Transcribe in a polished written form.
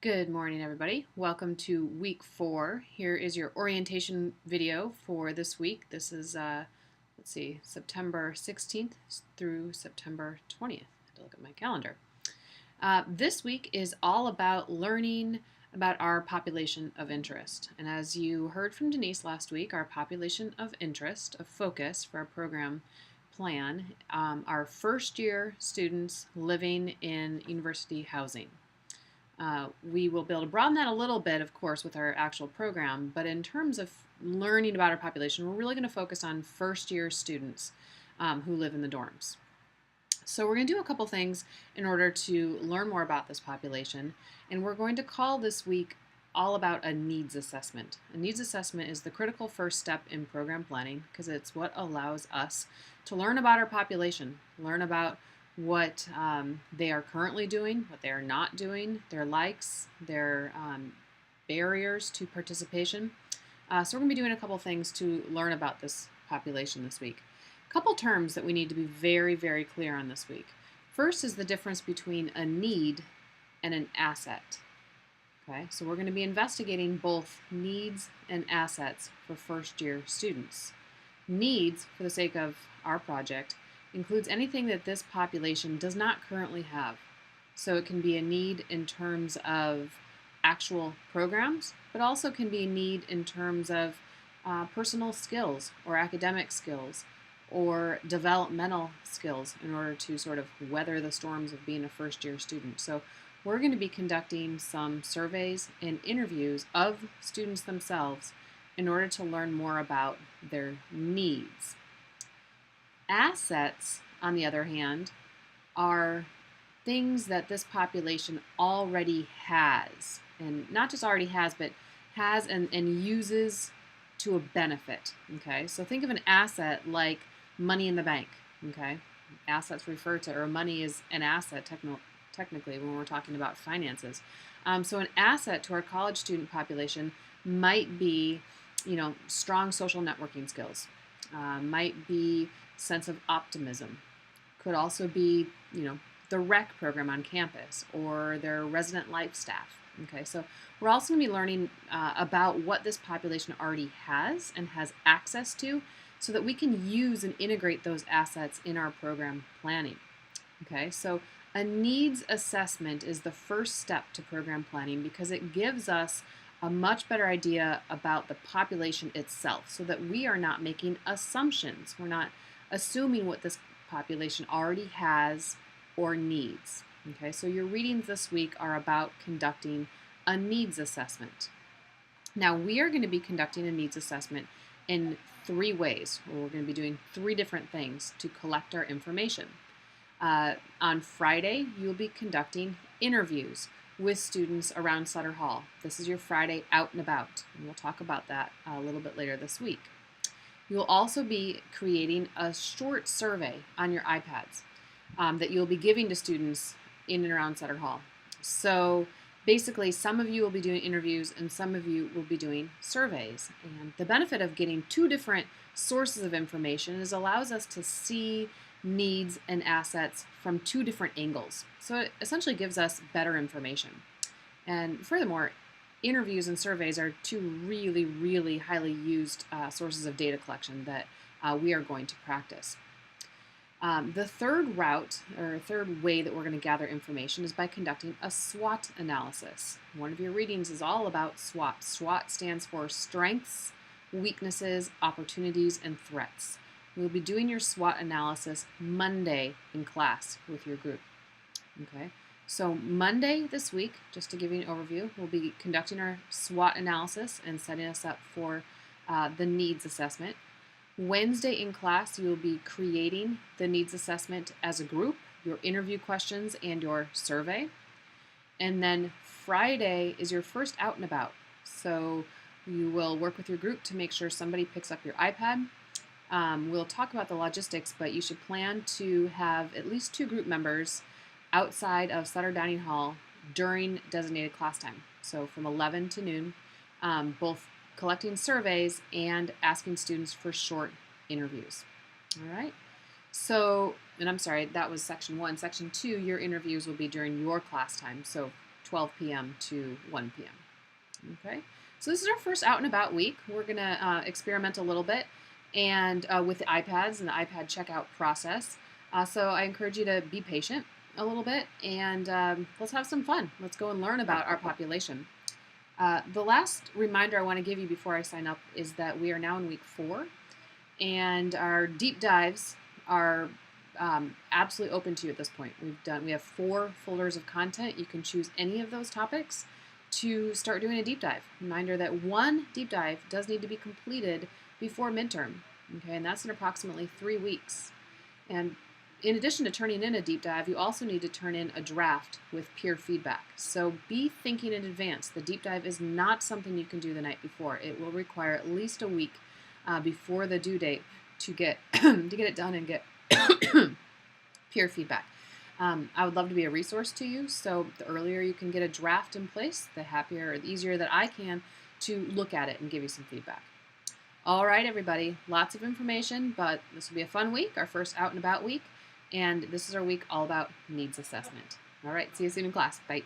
Good morning, everybody. Welcome to week 4. Here is your orientation video for this week. This is, let's see, September 16th through September 20th. I have to look at my calendar. This week is all about learning about our population of interest. And as you heard from Denise last week, our population of interest, of focus for our program plan, are first year students living in university housing. We will be able to broaden that a little bit, of course, with our actual program, but in terms of learning about our population, we're really going to focus on first year students who live in the dorms. So we're going to do a couple things in order to learn more about this population, and we're going to call this week all about a needs assessment. A needs assessment is the critical first step in program planning because it's what allows us to learn about our population, learn about what they are currently doing, what they are not doing, their likes, their barriers to participation. So we're going to be doing a couple things to learn about this population this week. A couple terms that we need to be very, very clear on this week. First is the difference between a need and an asset. Okay, so we're going to be investigating both needs and assets for first year students. Needs, for the sake of our project, includes anything that this population does not currently have. So it can be a need in terms of actual programs, but also can be a need in terms of personal skills or academic skills or developmental skills in order to sort of weather the storms of being a first year student. So we're going to be conducting some surveys and interviews of students themselves in order to learn more about their needs. Assets, on the other hand, are things that this population already has. And not just already has, but has and uses to a benefit. Okay, so think of an asset like money in the bank. Okay, assets refer to, or money is an asset technically when we're talking about finances. So an asset to our college student population might be, strong social networking skills, might be sense of optimism, could also be, the rec program on campus or their resident life staff. Okay, so we're also going to be learning about what this population already has and has access to so that we can use and integrate those assets in our program planning. Okay, so a needs assessment is the first step to program planning because it gives us a much better idea about the population itself so that we are not making assumptions. We're not assuming what this population already has or needs. Okay, so your readings this week are about conducting a needs assessment. Now we are going to be conducting a needs assessment in 3 ways. We're going to be doing 3 different things to collect our information. On Friday, you'll be conducting interviews with students around Sutter Hall. This is your Friday out and about, and we'll talk about that a little bit later this week. You'll also be creating a short survey on your iPads that you'll be giving to students in and around Sutter Hall. So basically, some of you will be doing interviews and some of you will be doing surveys. And the benefit of getting 2 different sources of information is allows us to see needs and assets from 2 different angles. So it essentially gives us better information. And furthermore, interviews and surveys are 2 really, really highly used sources of data collection that we are going to practice. The third route, or third way that we're going to gather information is by conducting a SWOT analysis. One of your readings is all about SWOT. SWOT stands for strengths, weaknesses, opportunities, and threats. We'll be doing your SWOT analysis Monday in class with your group. Okay, so Monday this week, just to give you an overview, we'll be conducting our SWOT analysis and setting us up for the needs assessment. Wednesday in class, you will be creating the needs assessment as a group, your interview questions and your survey. And then Friday is your first out and about. So you will work with your group to make sure somebody picks up your iPad. We'll talk about the logistics, but you should plan to have at least 2 group members outside of Sutter Dining Hall during designated class time. So from 11 to noon, both collecting surveys and asking students for short interviews. All right. So, and I'm sorry, that was section 1. Section 2, your interviews will be during your class time. So 12 p.m. to 1 p.m. Okay, so this is our first out and about week. We're going to experiment a little bit and with the iPads and the iPad checkout process. So I encourage you to be patient a little bit and let's have some fun. Let's go and learn about our population. The last reminder I want to give you before I sign up is that we are now in week 4 and our deep dives are absolutely open to you at this point. We have 4 folders of content. You can choose any of those topics to start doing a deep dive. Reminder that 1 deep dive does need to be completed before midterm, okay, and that's in approximately 3 weeks. And in addition to turning in a deep dive, you also need to turn in a draft with peer feedback. So be thinking in advance. The deep dive is not something you can do the night before. It will require at least a week before the due date to get to get it done and get peer feedback. I would love to be a resource to you, so the earlier you can get a draft in place, the happier or the easier that I can to look at it and give you some feedback. All right, everybody, lots of information, but this will be a fun week, our first out and about week, and this is our week all about needs assessment. All right, see you soon in class. Bye.